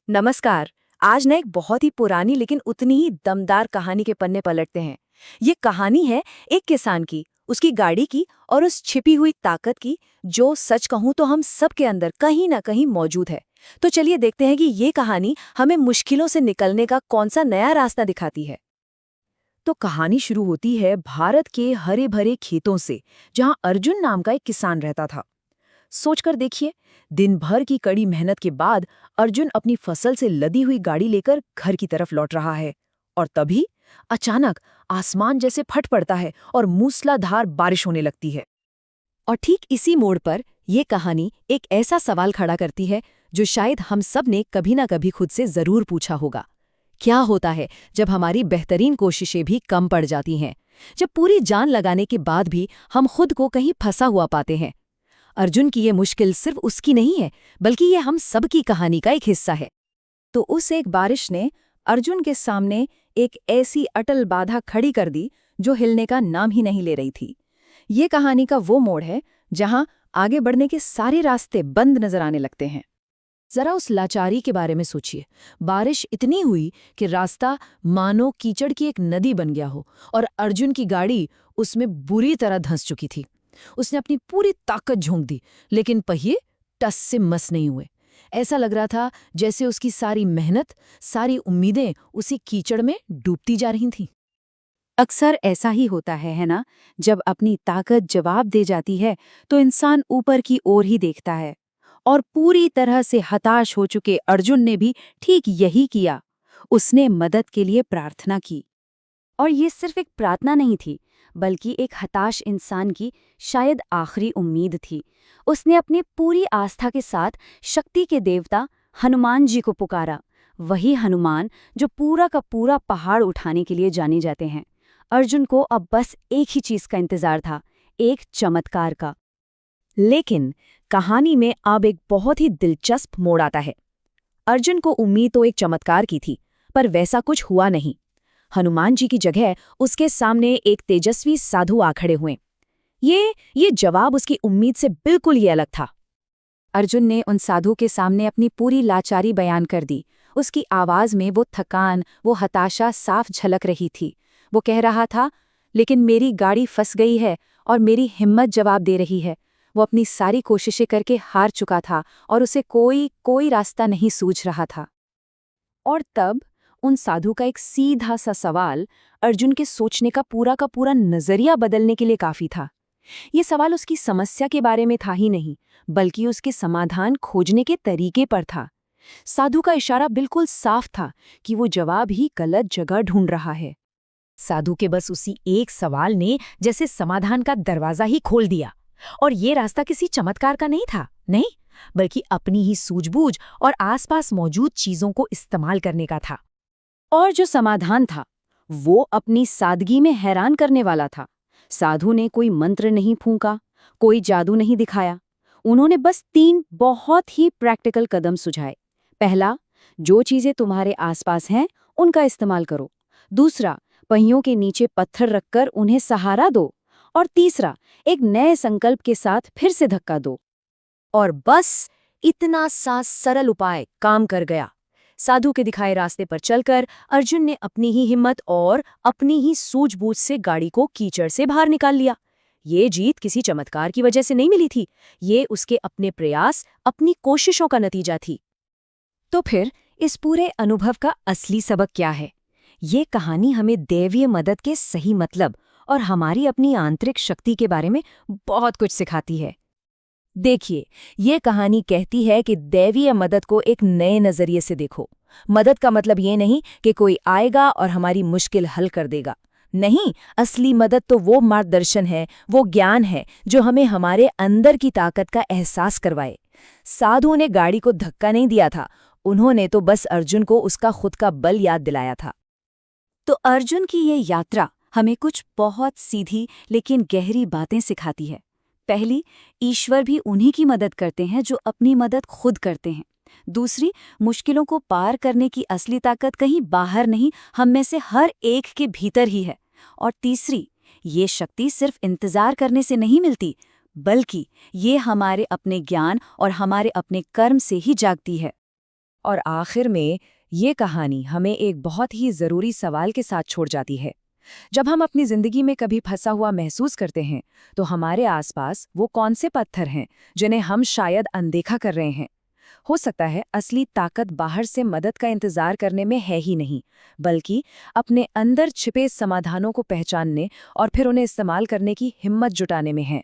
नमस्कार। आज ना एक बहुत ही पुरानी लेकिन उतनी ही दमदार कहानी के पन्ने पलटते हैं। ये कहानी है एक किसान की, उसकी गाड़ी की और उस छिपी हुई ताकत की, जो सच कहूं तो हम सब के अंदर कहीं ना कहीं मौजूद है। तो चलिए देखते हैं कि ये कहानी हमें मुश्किलों से निकलने का कौन सा नया रास्ता दिखाती है। तो कहानी शुरू होती है भारत के हरे भरे खेतों से, जहां अर्जुन नाम का एक किसान रहता था। सोचकर देखिए, दिन भर की कड़ी मेहनत के बाद अर्जुन अपनी फसल से लदी हुई गाड़ी लेकर घर की तरफ लौट रहा है। और तभी अचानक आसमान जैसे फट पड़ता है और मूसलाधार बारिश होने लगती है। और ठीक इसी मोड़ पर यह कहानी एक ऐसा सवाल खड़ा करती है जो शायद हम सब ने कभी ना कभी खुद से जरूर पूछा होगा। क्या होता है जब हमारी बेहतरीन कोशिशें भी कम पड़ जाती हैं, जब पूरी जान लगाने के बाद भी हम खुद को कहीं फंसा हुआ पाते हैं। अर्जुन की ये मुश्किल सिर्फ उसकी नहीं है, बल्कि ये हम सब की कहानी का एक हिस्सा है। तो उस एक बारिश ने अर्जुन के सामने एक ऐसी अटल बाधा खड़ी कर दी जो हिलने का नाम ही नहीं ले रही थी। ये कहानी का वो मोड़ है जहां आगे बढ़ने के सारे रास्ते बंद नजर आने लगते हैं। जरा उस लाचारी के बारे में सोचिए। बारिश इतनी हुई कि रास्ता मानो कीचड़ की एक नदी बन गया हो, और अर्जुन की गाड़ी उसमें बुरी तरह धंस चुकी थी। उसने अपनी पूरी ताकत झोंक दी, लेकिन पहिए टस से मस नहीं हुए। ऐसा लग रहा था जैसे उसकी सारी मेहनत, सारी उम्मीदें उसी कीचड़ में डूबती जा रही थीं। अक्सर ऐसा ही होता है ना। जब अपनी ताकत जवाब दे जाती है तो इंसान ऊपर की ओर ही देखता है। और पूरी तरह से हताश हो चुके अर्जुन ने भी ठीक यही किया। उसने मदद के लिए प्रार्थना की। और ये सिर्फ एक प्रार्थना नहीं थी, बल्कि एक हताश इंसान की शायद आखिरी उम्मीद थी। उसने अपनी पूरी आस्था के साथ शक्ति के देवता हनुमान जी को पुकारा। वही हनुमान जो पूरा का पूरा पहाड़ उठाने के लिए जाने जाते हैं। अर्जुन को अब बस एक ही चीज का इंतजार था, एक चमत्कार का। लेकिन कहानी में अब एक बहुत ही दिलचस्प मोड़ आता है। अर्जुन को उम्मीद तो एक चमत्कार की थी, पर वैसा कुछ हुआ नहीं। हनुमान जी की जगह उसके सामने एक तेजस्वी साधु आ खड़े हुए। ये जवाब उसकी उम्मीद से बिल्कुल ही अलग था। अर्जुन ने उन साधु के सामने अपनी पूरी लाचारी बयान कर दी। उसकी आवाज में वो थकान, वो हताशा साफ झलक रही थी। वो कह रहा था, लेकिन मेरी गाड़ी फंस गई है और मेरी हिम्मत जवाब दे रही है। वो अपनी सारी कोशिशें करके हार चुका था और उसे कोई रास्ता नहीं सूझ रहा था। और तब उन साधु का एक सीधा सा सवाल अर्जुन के सोचने का पूरा नजरिया बदलने के लिए काफी था। ये सवाल उसकी समस्या के बारे में था ही नहीं, बल्कि उसके समाधान खोजने के तरीके पर था। साधु का इशारा बिल्कुल साफ था कि वो जवाब ही गलत जगह ढूंढ रहा है। साधु के बस उसी एक सवाल ने जैसे समाधान का दरवाजा ही खोल दिया। और ये रास्ता किसी चमत्कार का नहीं था, नहीं, बल्कि अपनी ही सूझबूझ और आसपास मौजूद चीजों को इस्तेमाल करने का था। और जो समाधान था वो अपनी सादगी में हैरान करने वाला था। साधु ने कोई मंत्र नहीं फूंका, कोई जादू नहीं दिखाया। उन्होंने बस 3 बहुत ही प्रैक्टिकल कदम सुझाए। पहला, जो चीजें तुम्हारे आसपास हैं उनका इस्तेमाल करो। दूसरा, पहियों के नीचे पत्थर रखकर उन्हें सहारा दो। और तीसरा, एक नए संकल्प के साथ फिर से धक्का दो। और बस इतना सा सरल उपाय काम कर गया। साधु के दिखाए रास्ते पर चलकर अर्जुन ने अपनी ही हिम्मत और अपनी ही सूझबूझ से गाड़ी को कीचड़ से बाहर निकाल लिया। ये जीत किसी चमत्कार की वजह से नहीं मिली थी, ये उसके अपने प्रयास, अपनी कोशिशों का नतीजा थी। तो फिर इस पूरे अनुभव का असली सबक क्या है? ये कहानी हमें दैवीय मदद के सही मतलब और हमारी अपनी आंतरिक शक्ति के बारे में बहुत कुछ सिखाती है। देखिए, ये कहानी कहती है कि दैवीय मदद को एक नए नजरिए से देखो। मदद का मतलब ये नहीं कि कोई आएगा और हमारी मुश्किल हल कर देगा। नहीं, असली मदद तो वो मार्गदर्शन है, वो ज्ञान है जो हमें हमारे अंदर की ताकत का एहसास करवाए। साधु ने गाड़ी को धक्का नहीं दिया था, उन्होंने तो बस अर्जुन को उसका खुद का बल याद दिलाया था। तो अर्जुन की ये यात्रा हमें कुछ बहुत सीधी लेकिन गहरी बातें सिखाती है। पहली, ईश्वर भी उन्हीं की मदद करते हैं जो अपनी मदद खुद करते हैं। दूसरी, मुश्किलों को पार करने की असली ताकत कहीं बाहर नहीं, हम में से हर एक के भीतर ही है। और तीसरी, ये शक्ति सिर्फ इंतजार करने से नहीं मिलती, बल्कि ये हमारे अपने ज्ञान और हमारे अपने कर्म से ही जागती है। और आखिर में ये कहानी हमें एक बहुत ही ज़रूरी सवाल के साथ छोड़ जाती है। जब हम अपनी ज़िंदगी में कभी फंसा हुआ महसूस करते हैं, तो हमारे आसपास वो कौन से पत्थर हैं जिन्हें हम शायद अनदेखा कर रहे हैं? हो सकता है असली ताकत बाहर से मदद का इंतज़ार करने में है ही नहीं, बल्कि अपने अंदर छिपे समाधानों को पहचानने और फिर उन्हें इस्तेमाल करने की हिम्मत जुटाने में है।